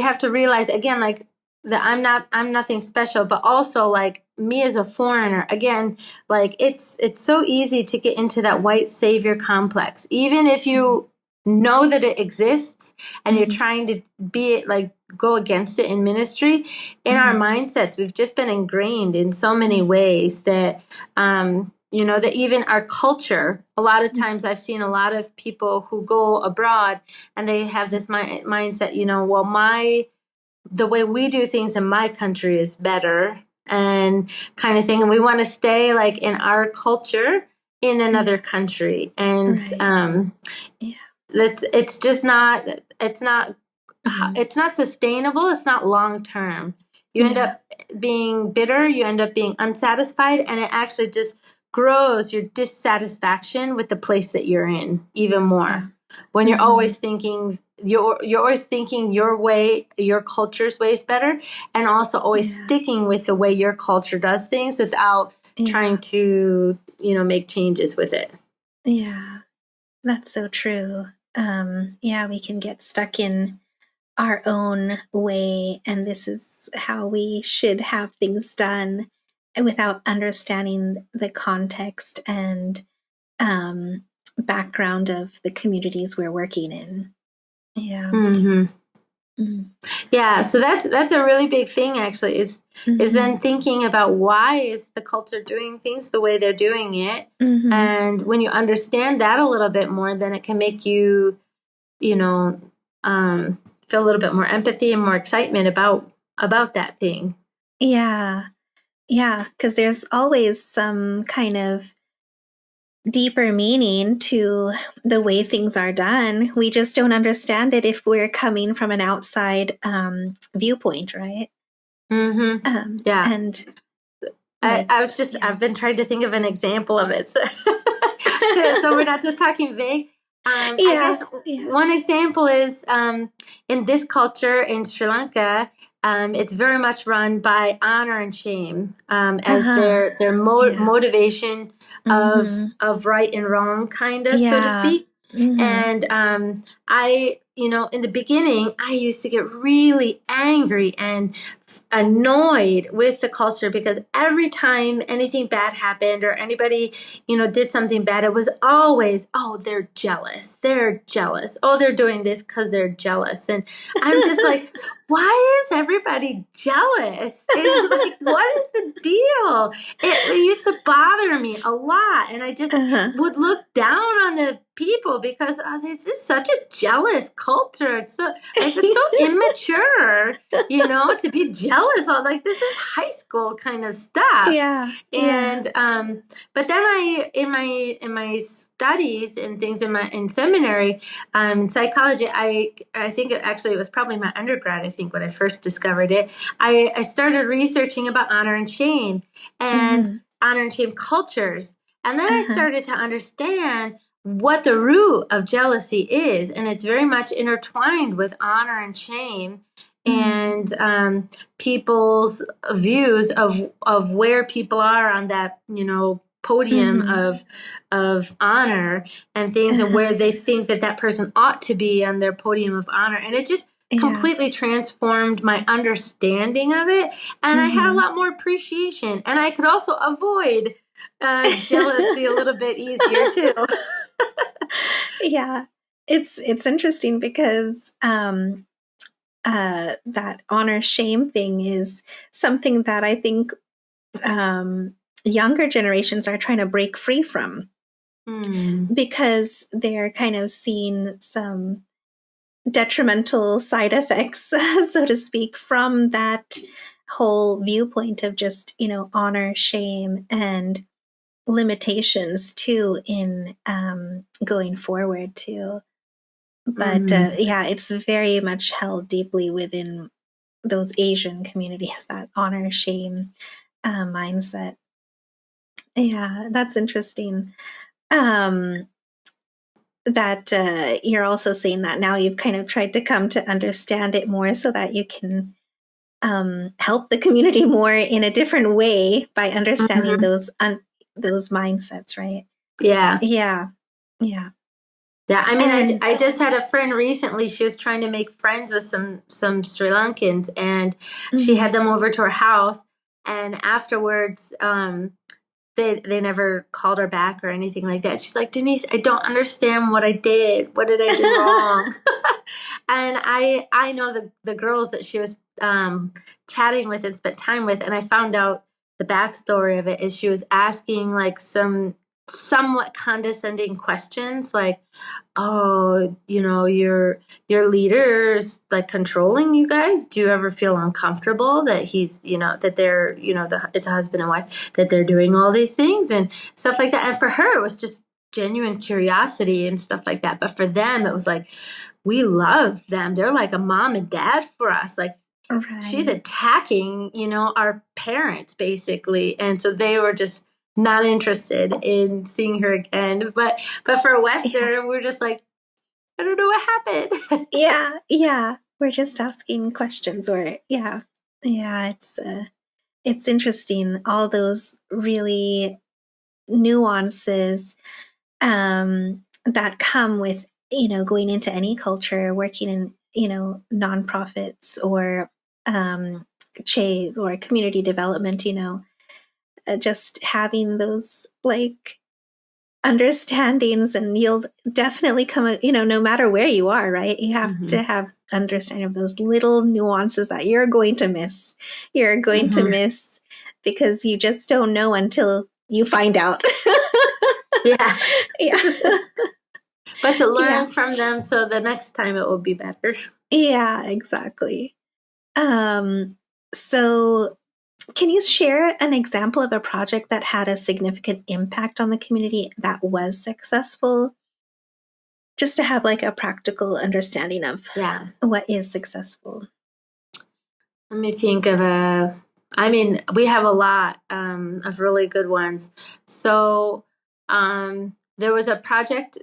B: have to realize, again, like, that I'm nothing special, but also, like, me as a foreigner, again, like, it's so easy to get into that white savior complex, even if you know that it exists and you're trying to go against it in ministry. In our mindsets, we've just been ingrained in so many ways that that even our culture, a lot of times I've seen a lot of people who go abroad and they have this mindset, well, the way we do things in my country is better, and kind of thing. And we want to stay like in our culture in another country. And it's just not, it's not sustainable. It's not long term. You end up being bitter, you end up being unsatisfied, and it actually just grows your dissatisfaction with the place that you're in even more. When you're always thinking you're always thinking your way, your culture's way is better, and also always sticking with the way your culture does things without trying to make changes with it.
A: That's so true. We can get stuck in our own way, and this is how we should have things done, without understanding the context and background of the communities we're working in.
B: So that's a really big thing, actually, is then thinking about why is the culture doing things the way they're doing it. And when you understand that a little bit more, then it can make you feel a little bit more empathy and more excitement about that thing.
A: Because there's always some kind of deeper meaning to the way things are done. We just don't understand it if we're coming from an outside viewpoint, right? And
B: I've been trying to think of an example of it, so we're not just talking vague. I guess one example is in this culture in Sri Lanka, it's very much run by honor and shame as their motivation of right and wrong, kind of, so to speak. And I, in the beginning, I used to get really angry and annoyed with the culture, because every time anything bad happened or anybody, did something bad, it was always, oh, they're jealous. Oh, they're doing this because they're jealous. And I'm just like, why is everybody jealous? It's like, what is the deal? people. It used to bother me a lot. And I just would look down on the people because this is such a jealous culture. It's so immature, to be jealous of. Like, this is high school kind of stuff.
A: Yeah.
B: And but then in my studies and things in seminary, in psychology, I think it was probably my undergrad, I think, when I first discovered it. I started researching about honor and shame and honor and shame cultures. And then I started to understand what the root of jealousy is. And it's very much intertwined with honor and shame and people's views of where people are on that, podium of honor and things, and where they think that person ought to be on their podium of honor. And it just completely transformed my understanding of it. And I had a lot more appreciation. And I could also avoid jealousy a little bit easier too.
A: Yeah. It's interesting because that honor shame thing is something that I think younger generations are trying to break free from, because they're kind of seeing some detrimental side effects, so to speak, from that whole viewpoint of just, honor, shame, and limitations too in going forward too. But it's very much held deeply within those Asian communities, that honor shame mindset. Yeah, that's interesting. That you're also saying that now you've kind of tried to come to understand it more so that you can help the community more in a different way by understanding those mindsets, right?
B: Yeah.
A: Yeah. Yeah.
B: Yeah, I mean, I just had a friend recently. She was trying to make friends with some Sri Lankans, and she had them over to her house. And afterwards, they never called her back or anything like that. She's like, Denise, I don't understand what I did. What did I do wrong? And I know the girls that she was chatting with and spent time with, and I found out the backstory of it is she was asking like some somewhat condescending questions, like, oh, your leader's like controlling you guys. Do you ever feel uncomfortable that he's, that they're, it's a husband and wife, that they're doing all these things and stuff like that? And for her, it was just genuine curiosity and stuff like that. But for them, it was like, we love them. They're like a mom and dad for us. Like, she's attacking, our parents basically. And so they were just not interested in seeing her again. But for a Western, we're just like, I don't know what happened.
A: Yeah. We're just asking questions, or it's interesting. All those really nuances that come with, going into any culture, working in, nonprofits or or community development, just having those like understandings, and you'll definitely come, no matter where you are, right? You have to have understanding of those little nuances that you're going to miss. You're going to miss because you just don't know until you find out.
B: Yeah.
A: Yeah.
B: But to learn from them so the next time it will be better.
A: Yeah, exactly. So can you share an example of a project that had a significant impact on the community that was successful? Just to have like a practical understanding of what is successful.
B: Let me think of we have a lot of really good ones. So there was a project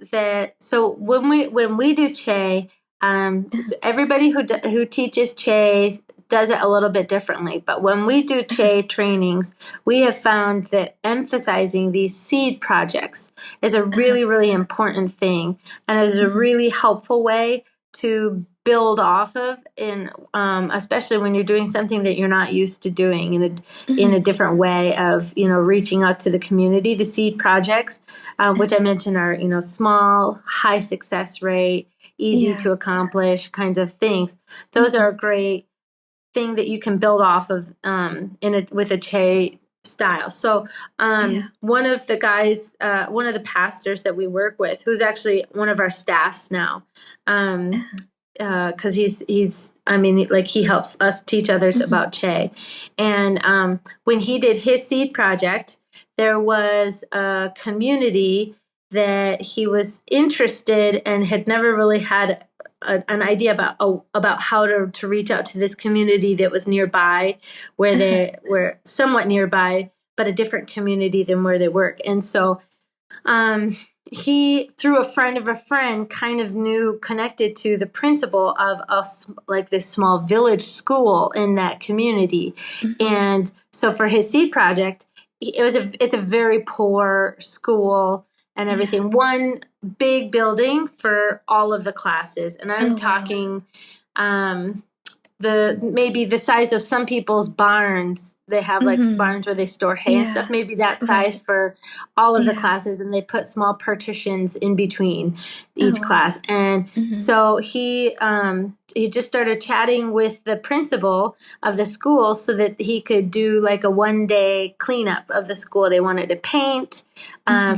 B: so when we do Che, so everybody who teaches Che does it a little bit differently. But when we do Che trainings, we have found that emphasizing these seed projects is a really, really important thing, and is a really helpful way to build off of, especially when you're doing something that you're not used to doing in a different way of, reaching out to the community. The seed projects, which I mentioned, are, small, high success rate, easy to accomplish kinds of things. Those are a great thing that you can build off of with a Che style. So one of the guys, one of the pastors that we work with, who's actually one of our staffs now, because he's I mean, like, he helps us teach others about Che. And when he did his seed project, there was a community that he was interested and had never really had an idea about how to reach out to this community that was nearby, where they were somewhat nearby, but a different community than where they work. And so he, through a friend of a friend, kind of connected to the principal of like this small village school in that community. And so for his seed project, it's a very poor school and everything. One big building for all of the classes. And I'm talking maybe the size of some people's barns. They have like barns where they store hay and stuff, maybe that size for all of the classes, and they put small partitions in between each class. And so he just started chatting with the principal of the school so that he could do like a 1-day cleanup of the school. They wanted to paint,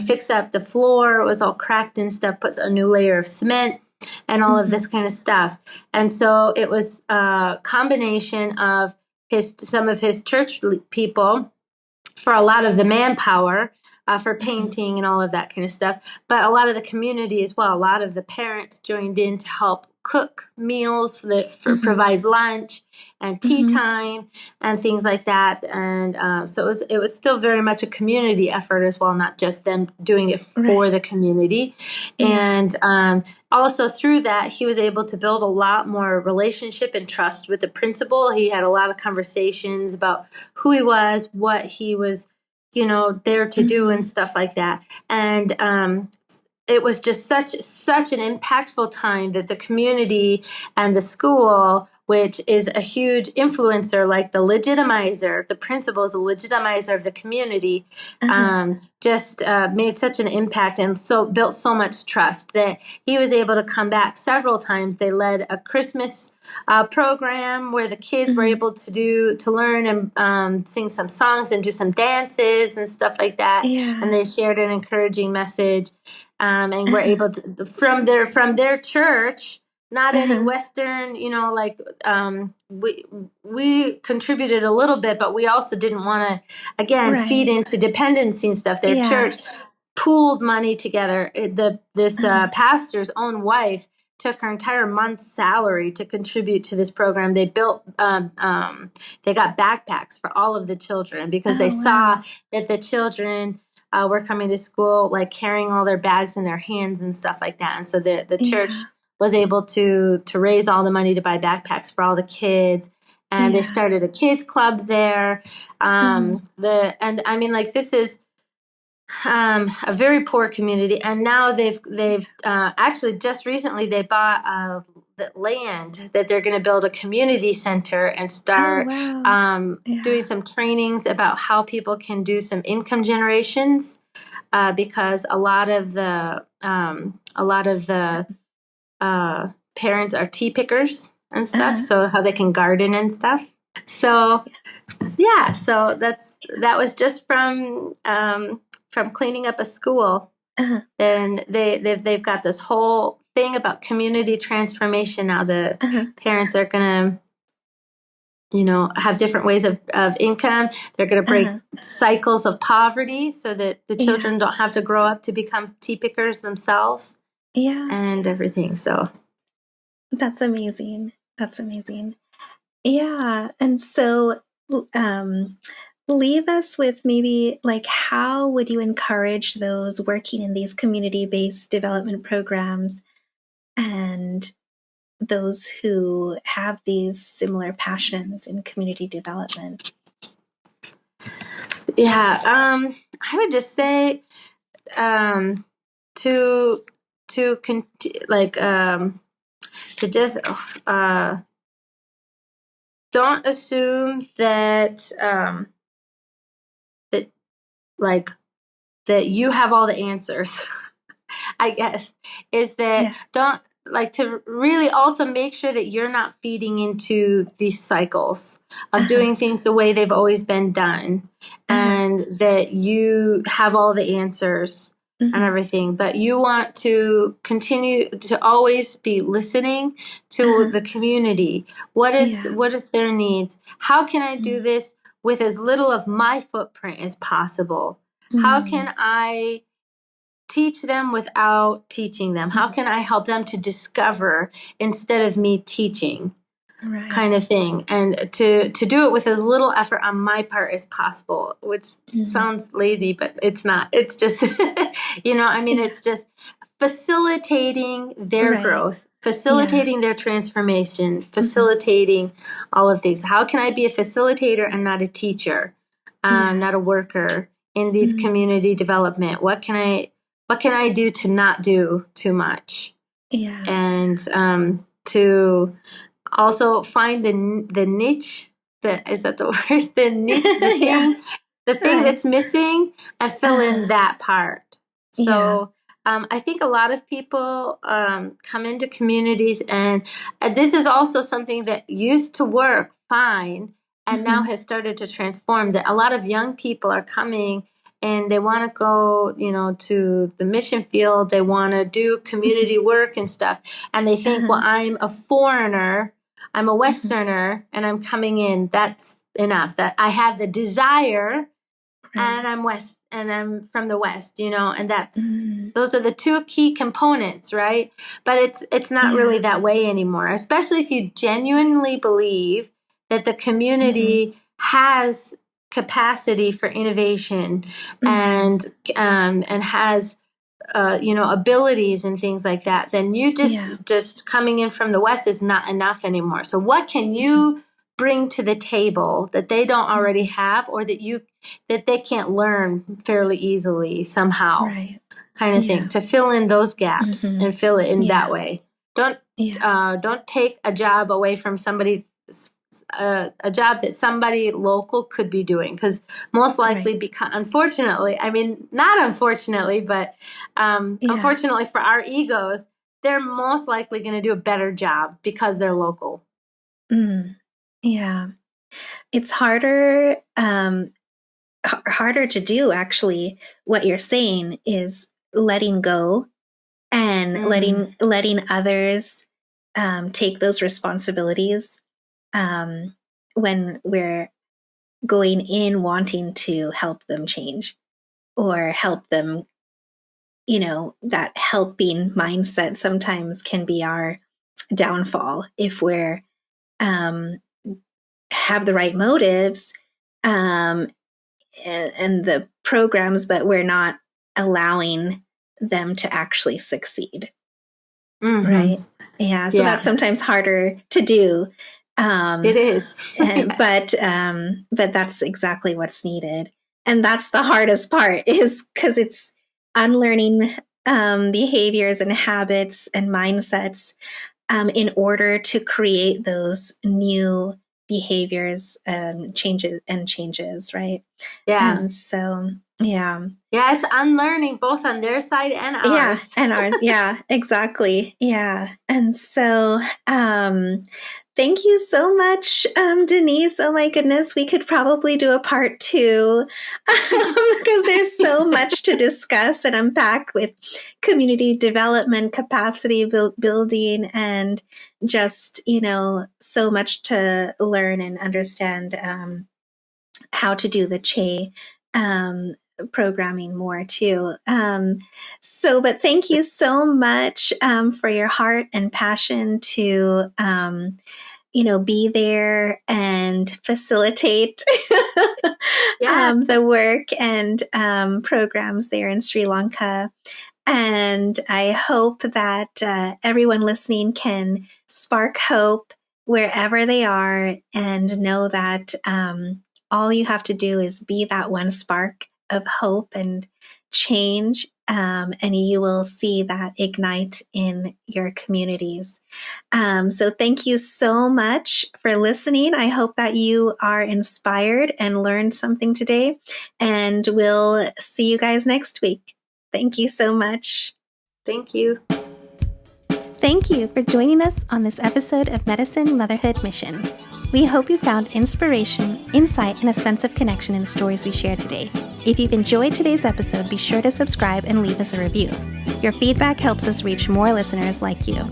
B: fix up the floor. It was all cracked and stuff, put a new layer of cement and all of this kind of stuff. And so it was a combination of some of his church people for a lot of the manpower for painting and all of that kind of stuff, but a lot of the community as well. A lot of the parents joined in to help cook meals provide lunch and tea time and things like that. And so it was still very much a community effort as well, not just them doing it for the community. And also through that, he was able to build a lot more relationship and trust with the principal. He had a lot of conversations about who he was, what he was, there to do and stuff like that. And it was just such an impactful time that the community and the school, which is a huge influencer, like the principal is a legitimizer of the community, just made such an impact and so built so much trust that he was able to come back several times. They led a Christmas program where the kids were able to learn and sing some songs and do some dances and stuff like that. And they shared an encouraging message. And we're able to, from their church, not any Western, we contributed a little bit, but we also didn't want to, again, feed into dependency and stuff. Their church pooled money together. This pastor's own wife took her entire month's salary to contribute to this program. They built, they got backpacks for all of the children because they saw that the children were coming to school, like carrying all their bags in their hands and stuff like that. And so the church was able to raise all the money to buy backpacks for all the kids. And they started a kids club there. This is a very poor community. And now they've actually just recently they bought the land that they're going to build a community center and start doing some trainings about how people can do some income generations, because a lot of the parents are tea pickers and stuff, so how they can garden and stuff. So so that was just from cleaning up a school. Then they've got this whole thing about community transformation now. The parents are going to, have different ways of income. They're going to break cycles of poverty so that the children don't have to grow up to become tea pickers themselves. And everything. So
A: that's amazing. Yeah. And so leave us with maybe like, how would you encourage those working in these community-based development programs and those who have these similar passions in community development?
B: I would just say to just don't assume that that you have all the answers. I guess is that like to really also make sure that you're not feeding into these cycles of doing things the way they've always been done, and that you have all the answers and everything, but you want to continue to always be listening to the community. What is their needs? How can I do this with as little of my footprint as possible? How can I teach them without teaching them? How can I help them to discover instead of me teaching? Right. Kind of thing. And to do it with as little effort on my part as possible, which sounds lazy, but it's not. It's just, it's just facilitating their growth, facilitating their transformation, facilitating all of these. How can I be a facilitator and not a teacher, not a worker in these community development? What can I do to not do too much? Yeah. And to also find the niche, is that the word? The niche, the thing that's missing, and fill in that part. So I think a lot of people come into communities, and this is also something that used to work fine and now has started to transform, that a lot of young people are coming and they want to go, to the mission field. They want to do community work and stuff. And they think, well, I'm a foreigner, I'm a Westerner, and I'm coming in. That's enough. That I have the desire, and I'm from the West, and that's those are the two key components, right? But it's not really that way anymore, especially if you genuinely believe that the community has capacity for innovation and has abilities and things like that. Then you just coming in from the West is not enough anymore. So what can you bring to the table that they don't already have, or that they can't learn fairly easily somehow, kind of thing, to fill in those gaps and fill it in that way. Don't take a job away from somebody, a job that somebody local could be doing, because most likely, unfortunately, not unfortunately, but unfortunately for our egos, they're most likely going to do a better job because they're local.
A: Yeah. It's harder to do, actually. What you're saying is letting go and letting others take those responsibilities when we're going in wanting to help them change or help them. That helping mindset sometimes can be our downfall if we're have the right motives and the programs, but we're not allowing them to actually succeed. Right? Yeah. So that's sometimes harder to do.
B: It is.
A: But that's exactly what's needed. And that's the hardest part, is because it's unlearning behaviors and habits and mindsets in order to create those new behaviors changes, right?
B: Yeah.
A: And so, yeah,
B: it's unlearning both on their side and ours.
A: Yeah, and ours. Yeah, exactly. Yeah. And so, thank you so much, Denise. Oh my goodness, we could probably do a part 2 because there's so much to discuss and unpack with community development, capacity building, and just, so much to learn and understand how to do the programming more too. But thank you so much for your heart and passion to, be there and facilitate the work and programs there in Sri Lanka. And I hope that everyone listening can spark hope wherever they are, and know that all you have to do is be that one spark of hope and change, and you will see that ignite in your communities. So thank you so much for listening. I hope that you are inspired and learned something today, and we'll see you guys next week. Thank you so much.
B: Thank you.
A: Thank you for joining us on this episode of Medicine, Motherhood, Missions. We hope you found inspiration, insight, and a sense of connection in the stories we shared today. If you've enjoyed today's episode, be sure to subscribe and leave us a review. Your feedback helps us reach more listeners like you.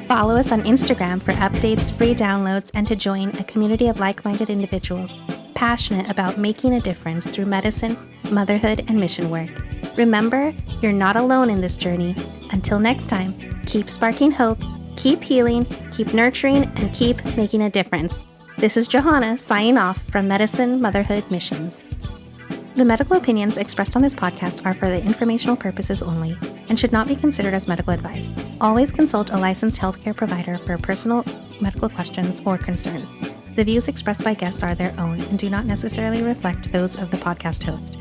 A: Follow us on Instagram for updates, free downloads, and to join a community of like-minded individuals passionate about making a difference through medicine, motherhood, and mission work. Remember, you're not alone in this journey. Until next time, keep sparking hope, keep healing, keep nurturing, and keep making a difference. This is Johanna signing off from Medicine, Motherhood, Missions. The medical opinions expressed on this podcast are for the informational purposes only and should not be considered as medical advice. Always consult a licensed healthcare provider for personal medical questions or concerns. The views expressed by guests are their own and do not necessarily reflect those of the podcast host.